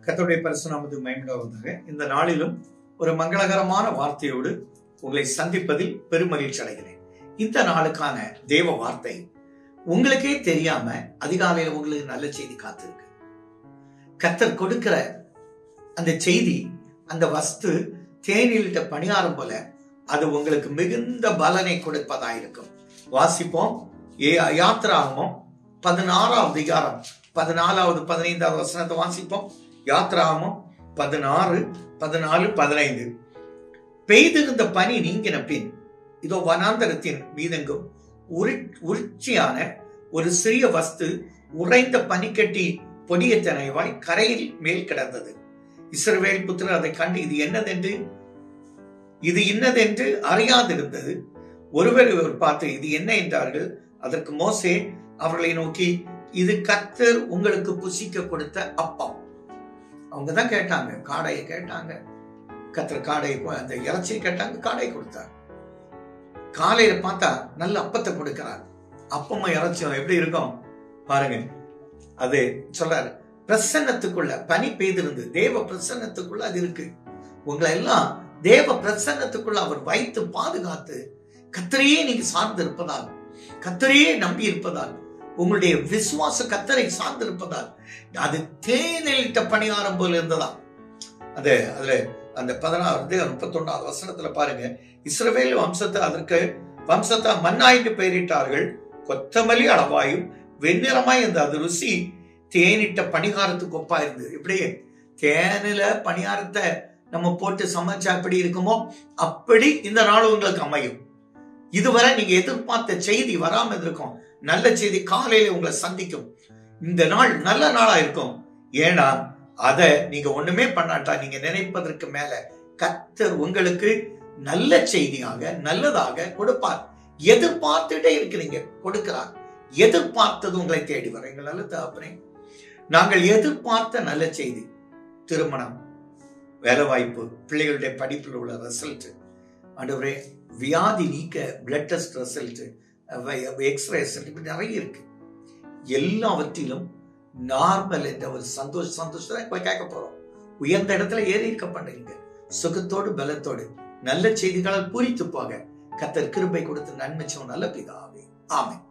கர்த்தருடைய பரிசு நாமத்துக்கு மகிமையுண்டாவதாக. இந்த நாளிலும் ஒரு மங்களகரமான வார்த்தையோடு உங்களை சந்திப்பதில் பெருமகிழ்ச்சி அடைகிறேன். இந்த நாளுக்கான தேவ வார்த்தை உங்களுக்கே தெரியாம அதிகாலையில் உங்களுக்கு நல்ல செய்தி காத்திருக்கு. கர்த்தர் கொடுக்கிற அந்த செய்தி, அந்த வஸ்து தேனிலிட்ட பணியாரம் போல அது உங்களுக்கு மிகுந்த பலனை கொடுப்பதாயிருக்கும். வாசிப்போம். யாத்திராகமம் 16ஆம் அதிகாரம் 14வது 15வது வசனத்தை வாசிப்போம். யாத்திராகமம் 16, 14, 15. பெய்திருந்த பனி நீங்கின பின் இதோ வனாந்தரத்தின் மீதெங்கும் உருட்சியான ஒரு சிறிய வஸ்து உறைந்த பனிக்கட்டி பொடிய தனைவாய் கரையில் மேல் கிடந்தது. இஸ்ரவேல் புத்திரர் அதை கண்டு இது இன்னதென்று அறியாதிருந்தது. ஒருவர் பார்த்து இது என்ன என்றார்கள். அதற்கு மோசே அவர்களை நோக்கி, இது கர்த்தர் உங்களுக்கு புசிக்க கொடுத்த அப்பம். அவங்கதான் கேட்டாங்க, காடையை கேட்டாங்க. கர்த்தர் காடையை, அந்த இறைச்சியை கேட்டாங்க, காடையை கொடுத்தார். காலையில பார்த்தா நல்ல அப்பத்தை கொடுக்கிறார். அப்பமும் இறைச்சியும் எப்படி இருக்கும் பாருங்க. அது சொல்றாரு, பிரசன்னத்துக்குள்ள பனி பெய்திருந்து தேவ பிரசன்னத்துக்குள்ள அது இருக்கு. உங்களை எல்லாம் தேவ பிரசன்னத்துக்குள்ள அவர் வைத்து பாதுகாத்து, கர்த்தரையே நீங்க சார்ந்து இருப்பதால், கர்த்தரையே நம்பி இருப்பதால், உங்களுடைய விசுவாச கர்த்தரை சார்ந்து இருப்பதால் அது தேனிலிட்ட பணியாரம் போல இருந்ததா. அதுல அந்த 16, 31வது வசனத்துல பாருங்க. இஸ்ரவேல் வம்சத்தை மன்னா என்று பெயரிட்டார்கள். கொத்தமல்லி அளவாயும் வெண்ணிறமாய் இருந்த அது ருசி தேனிட்ட பணிகாரத்துக்கு ஒப்பா இருந்தது. இப்படியே தேனில பணியாரத்தை நம்ம போட்டு சமைச்சா எப்படி இருக்குமோ அப்படி இந்த நாள் உங்களுக்கு அமையும். இதுவரை நீங்க எதிர்பார்த்த செய்தி வராம இருக்கும். நல்ல செய்தி காலையில உங்களை சந்திக்கும். இந்த நாள் நல்ல நாளா இருக்கும். ஏன்னா அதை நீங்க ஒண்ணுமே பண்ணாட்டா நீங்க நினைப்பதற்கு மேல கர்த்தர் உங்களுக்கு நல்ல செய்தியாக நல்லதாக கொடுப்பார். எதிர்பார்த்துட்டே இருக்கிறீங்க, கொடுக்கிறார். எதிர்பார்த்தது உங்களை தேடி வர. எங்கள் நல்ல தகப்பனே, நாங்கள் எதிர்பார்த்த நல்ல செய்தி, திருமணம், வேலை வாய்ப்பு, பிள்ளைகளுடைய படிப்பில் உள்ள ரிசல்ட், ஆண்டவரே வியாதி நீக்க blood test result, X ray result, இப்படி நிறைய இருக்கு. எல்லாவற்றிலும் நார்மல் என்ற ஒரு சந்தோஷத்தை கேட்க போறோம். உயர்ந்த இடத்துல ஏறி இருக்க பண்றீங்க. சுகத்தோடு பலத்தோடு நல்ல செய்திகளால் பூரித்து போக கர்த்தர் கிருபை கொடுத்து நன்மை செய்யும் நல்ல பிதாவே. ஆமென்.